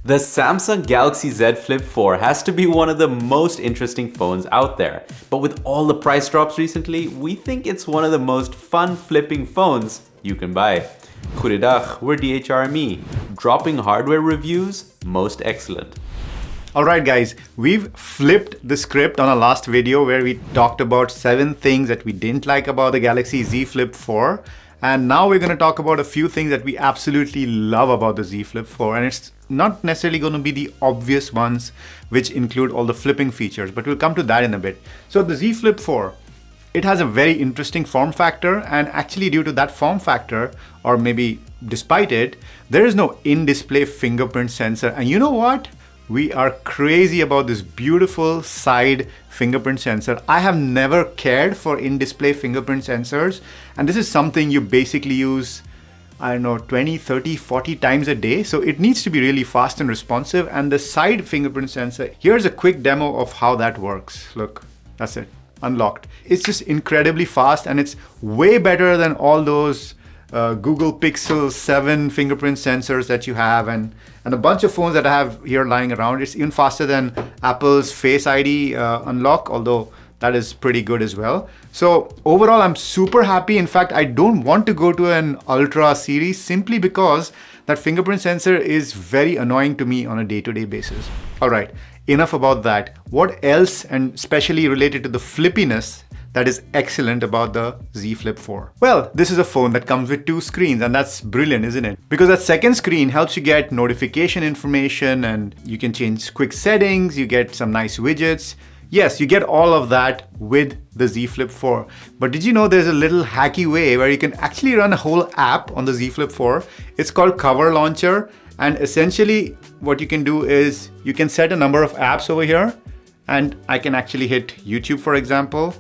The Samsung Galaxy Z Flip 4 has to be one of the most interesting phones out there. But with all the price drops recently, we think it's one of the most fun flipping phones you can buy. Goedendag, we're DHRME. Dropping hardware reviews, most excellent. Alright guys, we've flipped the script on our last video where we talked about 7 things that we didn't like about the Galaxy Z Flip 4. And now we're going to talk about a few things that we absolutely love about the Z Flip 4. And it's not necessarily going to be the obvious ones which include all the flipping features, but we'll come to that in a bit. So the Z Flip 4, it has a very interesting form factor, and actually due to that form factor, or maybe despite it, there is no in-display fingerprint sensor. And you know what? We are crazy about this beautiful side fingerprint sensor. I have never cared for in-display fingerprint sensors, and this is something you basically use, I don't know, 20, 30, 40 times a day. So it needs to be really fast and responsive. And the side fingerprint sensor, here's a quick demo of how that works. Look, that's it, unlocked. It's just incredibly fast, and it's way better than all those Google Pixel 7 fingerprint sensors that you have and a bunch of phones that I have here lying around. It's even faster than Apple's Face ID unlock, although that is pretty good as well. So overall, I'm super happy. In fact, I don't want to go to an Ultra series simply because that fingerprint sensor is very annoying to me on a day-to-day basis. All right, enough about that. What else, and especially related to the flippiness, that is excellent about the Z Flip 4? Well, this is a phone that comes with 2 screens, and that's brilliant, isn't it? Because that second screen helps you get notification information, and you can change quick settings, you get some nice widgets. Yes, you get all of that with the Z Flip 4. But did you know there's a little hacky way where you can actually run a whole app on the Z Flip 4? It's called Cover Launcher, and essentially what you can do is you can set a number of apps over here, and I can actually hit YouTube, for example.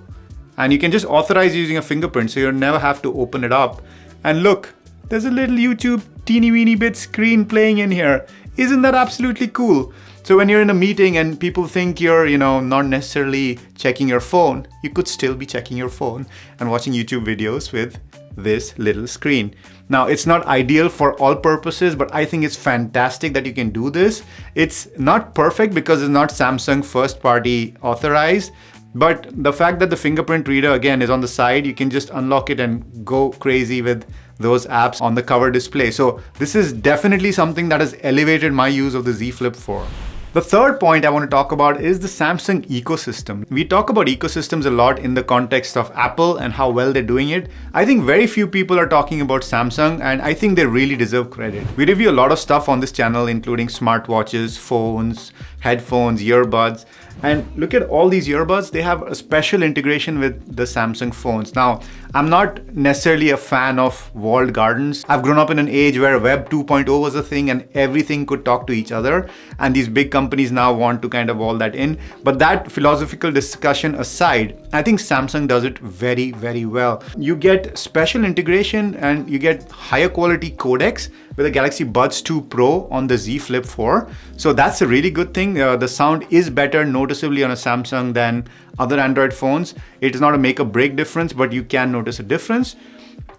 And you can just authorize using a fingerprint, so you'll never have to open it up. And look, there's a little YouTube teeny weeny bit screen playing in here. Isn't that absolutely cool? So when you're in a meeting and people think you're, not necessarily checking your phone, you could still be checking your phone and watching YouTube videos with this little screen. Now, it's not ideal for all purposes, but I think it's fantastic that you can do this. It's not perfect because it's not Samsung first party authorized. But the fact that the fingerprint reader again is on the side, you can just unlock it and go crazy with those apps on the cover display. So this is definitely something that has elevated my use of the Z Flip 4. The third point I want to talk about is the Samsung ecosystem. We talk about ecosystems a lot in the context of Apple and how well they're doing it. I think very few people are talking about Samsung, and I think they really deserve credit. We review a lot of stuff on this channel, including smartwatches, phones, headphones, earbuds. And look at all these earbuds, they have a special integration with the Samsung phones. Now, I'm not necessarily a fan of walled gardens. I've grown up in an age where Web 2.0 was a thing and everything could talk to each other. And these big companies now want to kind of wall that in. But that philosophical discussion aside, I think Samsung does it very, very well. You get special integration and you get higher quality codecs with the Galaxy Buds 2 Pro on the Z Flip 4. So that's a really good thing. The sound is better noticeably on a Samsung than other Android phones. It is not a make or break difference, but you can notice a difference.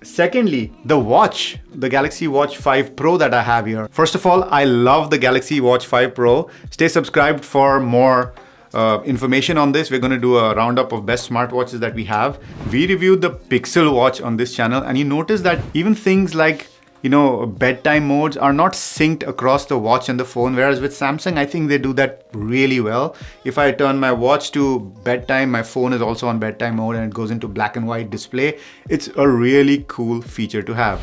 Secondly, the watch, the Galaxy Watch 5 Pro that I have here. First of all, I love the Galaxy Watch 5 Pro. Stay subscribed for more information on this. We're going to do a roundup of best smartwatches that we have. We reviewed the Pixel Watch on this channel, and you notice that even things like bedtime modes are not synced across the watch and the phone, whereas with Samsung, I think they do that really well. If I turn my watch to bedtime, my phone is also on bedtime mode and it goes into black and white display. It's a really cool feature to have.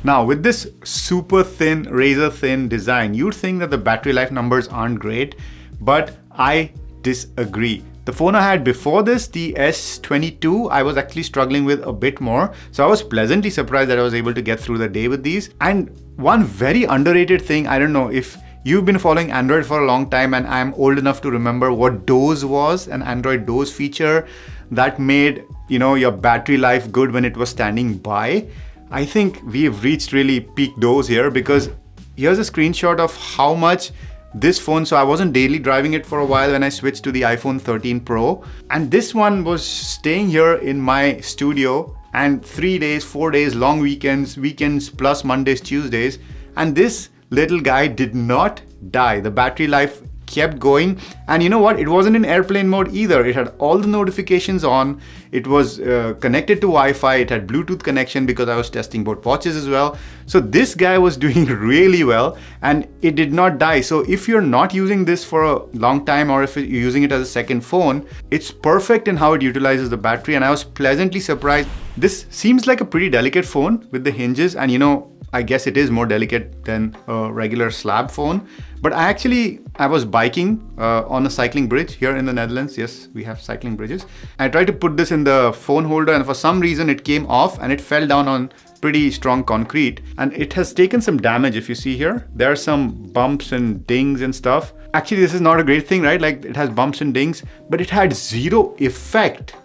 Now, with this super thin, razor thin design, you'd think that the battery life numbers aren't great, but I disagree. The phone I had before this, the S22, I was actually struggling with a bit more. So I was pleasantly surprised that I was able to get through the day with these. And one very underrated thing, I don't know if you've been following Android for a long time, and I'm old enough to remember what doze was, an Android doze feature that made, your battery life good when it was standing by. I think we've reached really peak doze here, because here's a screenshot of how much this phone, so I wasn't daily driving it for a while when I switched to the iPhone 13 Pro, and this one was staying here in my studio, and 3 days, 4 days, long weekends plus Mondays, Tuesdays, and this little guy did not die. The battery life kept going, and you know what, it wasn't in airplane mode either. It had all the notifications on. It was connected to Wi-Fi. It had Bluetooth connection because I was testing both watches as well. So this guy was doing really well, and it did not die. So if you're not using this for a long time, or if you're using it as a second phone, it's perfect in how it utilizes the battery, and I was pleasantly surprised. This seems like a pretty delicate phone with the hinges, and you know, I guess it is more delicate than a regular slab phone. But I was biking on a cycling bridge here in the Netherlands. Yes, we have cycling bridges. I tried to put this in the phone holder, and for some reason it came off and it fell down on pretty strong concrete. And it has taken some damage. If you see here, there are some bumps and dings and stuff. Actually, this is not a great thing, right? Like, it has bumps and dings, but it had zero effect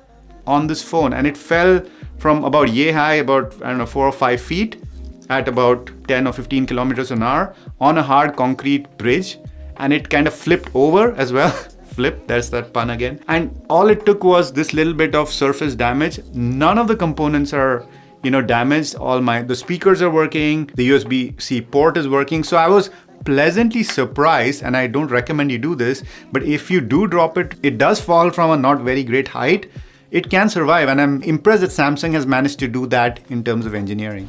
on this phone. And it fell from about yay high, about, I don't know, 4 or 5 feet, at about 10 or 15 kilometers an hour on a hard concrete bridge, and it kind of flipped over as well. Flip, there's that pun again. And all it took was this little bit of surface damage. None of the components are, you know, damaged. The speakers are working, the USB-C port is working. So I was pleasantly surprised, and I don't recommend you do this, but if you do drop it, it does fall from a not very great height. It can survive, and I'm impressed that Samsung has managed to do that in terms of engineering.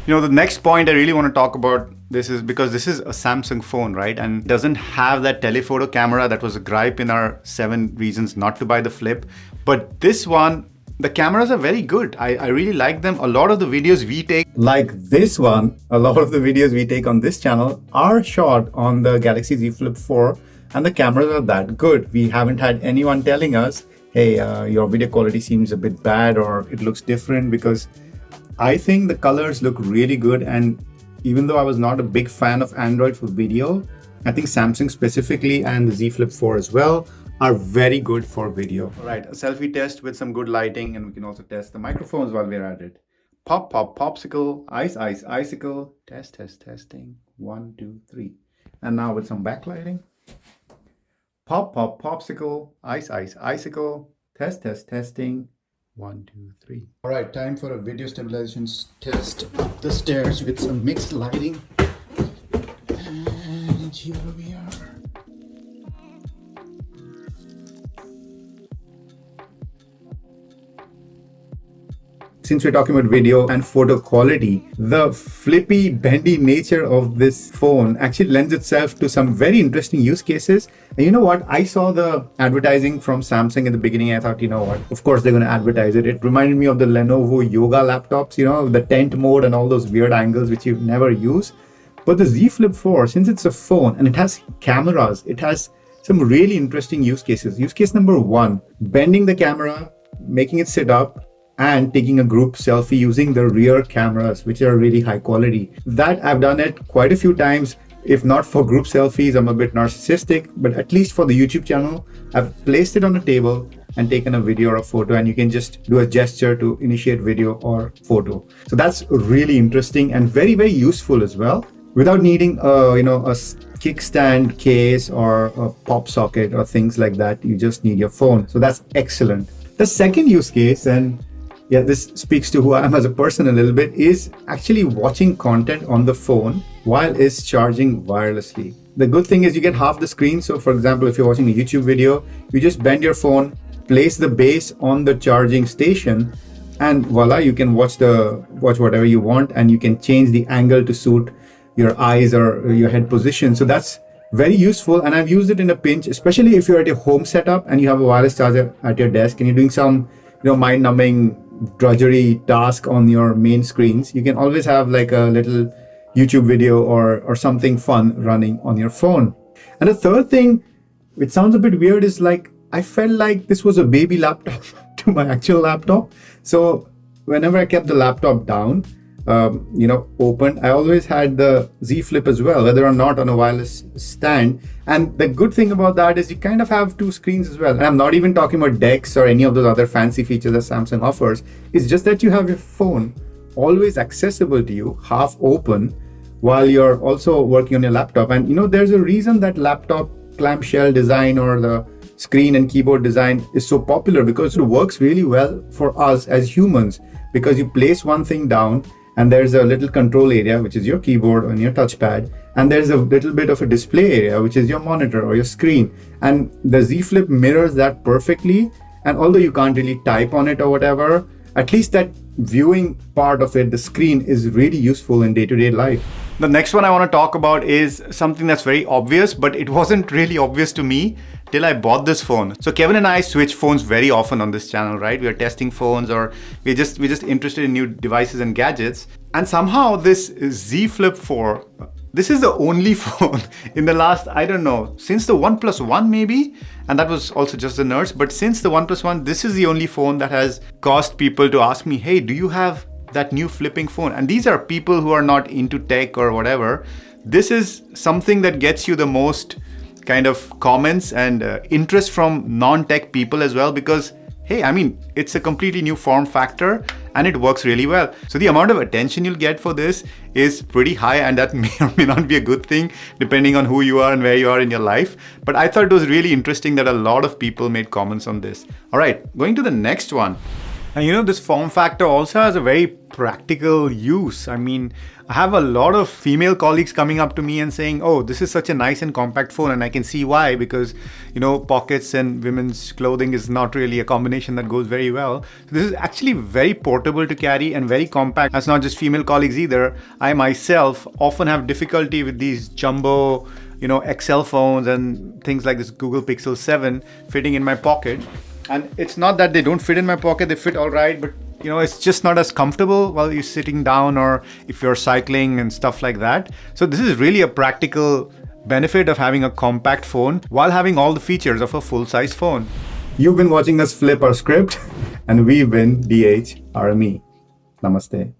You know, the next point I really want to talk about this is because this is a Samsung phone, right? And doesn't have that telephoto camera. That was a gripe in our 7 reasons not to buy the Flip. But this one, the cameras are very good. I really like them. A lot of the videos we take, like this one, a lot of the videos we take on this channel are shot on the Galaxy Z Flip 4, and the cameras are that good. We haven't had anyone telling us, hey, your video quality seems a bit bad or it looks different, because I think the colors look really good. And even though I was not a big fan of Android for video, I think Samsung specifically and the Z Flip 4 as well are very good for video. All right, a selfie test with some good lighting, and we can also test the microphones while we're at it. Pop, pop, popsicle, ice, ice, icicle, test, test, testing, 1, 2, 3. And now with some backlighting. Pop, pop, popsicle, ice, ice, icicle, test, test, testing, 1, 2, 3. All right, time for a video stabilization test up the stairs with some mixed lighting. And here we are. Since we're talking about video and photo quality, the flippy, bendy nature of this phone actually lends itself to some very interesting use cases. And you know what? I saw the advertising from Samsung in the beginning. I thought, you know what? Of course, they're going to advertise it. It reminded me of the Lenovo Yoga laptops, you know, the tent mode and all those weird angles which you never use. But the Z Flip 4, since it's a phone and it has cameras, it has some really interesting use cases. Use case number 1, bending the camera, making it sit up, and taking a group selfie using the rear cameras, which are really high quality. That I've done it quite a few times. If not for group selfies, I'm a bit narcissistic, but at least for the YouTube channel, I've placed it on a table and taken a video or a photo, and you can just do a gesture to initiate video or photo. So that's really interesting and very, very useful as well, without needing a kickstand case or a pop socket or things like that. You just need your phone. So that's excellent. The second use case, and yeah, this speaks to who I am as a person a little bit, is actually watching content on the phone while it's charging wirelessly. The good thing is you get half the screen. So for example, if you're watching a YouTube video, you just bend your phone, place the base on the charging station, and voila, you can watch whatever you want, and you can change the angle to suit your eyes or your head position. So that's very useful, and I've used it in a pinch, especially if you're at your home setup and you have a wireless charger at your desk and you're doing some mind-numbing drudgery task on your main screens. You can always have like a little YouTube video or something fun running on your phone. And the third thing, which sounds a bit weird, is like I felt like this was a baby laptop to my actual laptop. So whenever I kept the laptop down, open, I always had the Z Flip as well, whether or not on a wireless stand. And the good thing about that is you kind of have 2 screens as well. And I'm not even talking about DeX or any of those other fancy features that Samsung offers. It's just that you have your phone always accessible to you, half open, while you're also working on your laptop. And there's a reason that laptop clamshell design or the screen and keyboard design is so popular, because it works really well for us as humans, because you place one thing down and there's a little control area, which is your keyboard and your touchpad, and there's a little bit of a display area, which is your monitor or your screen. And the Z Flip mirrors that perfectly. And although you can't really type on it or whatever, at least that viewing part of it, the screen, is really useful in day-to-day life. The next one I want to talk about is something that's very obvious, but it wasn't really obvious to me till I bought this phone. So Kevin and I switch phones very often on this channel, right? We are testing phones, or we're just interested in new devices and gadgets. And somehow this Z Flip 4, this is the only phone in the last, I don't know, since the OnePlus One maybe, and that was also just the nerds, but since the OnePlus One, this is the only phone that has caused people to ask me, hey, do you have that new flipping phone? And these are people who are not into tech or whatever. This is something that gets you the most kind of comments and interest from non-tech people as well, because hey, I mean, it's a completely new form factor and it works really well. So the amount of attention you'll get for this is pretty high, and that may or may not be a good thing depending on who you are and where you are in your life. But I thought it was really interesting that a lot of people made comments on this. All right, going to the next one. And you know, this form factor also has a very practical use. I mean, I have a lot of female colleagues coming up to me and saying, oh, this is such a nice and compact phone. And I can see why, because, you know, pockets and women's clothing is not really a combination that goes very well. So this is actually very portable to carry and very compact. That's not just female colleagues either. I myself often have difficulty with these jumbo, you know, XL phones and things like this Google Pixel 7 fitting in my pocket. And it's not that they don't fit in my pocket, they fit all right, but you know, it's just not as comfortable while you're sitting down or if you're cycling and stuff like that. So this is really a practical benefit of having a compact phone while having all the features of a full-size phone. You've been watching us flip our script, and we've been DHRME. Namaste.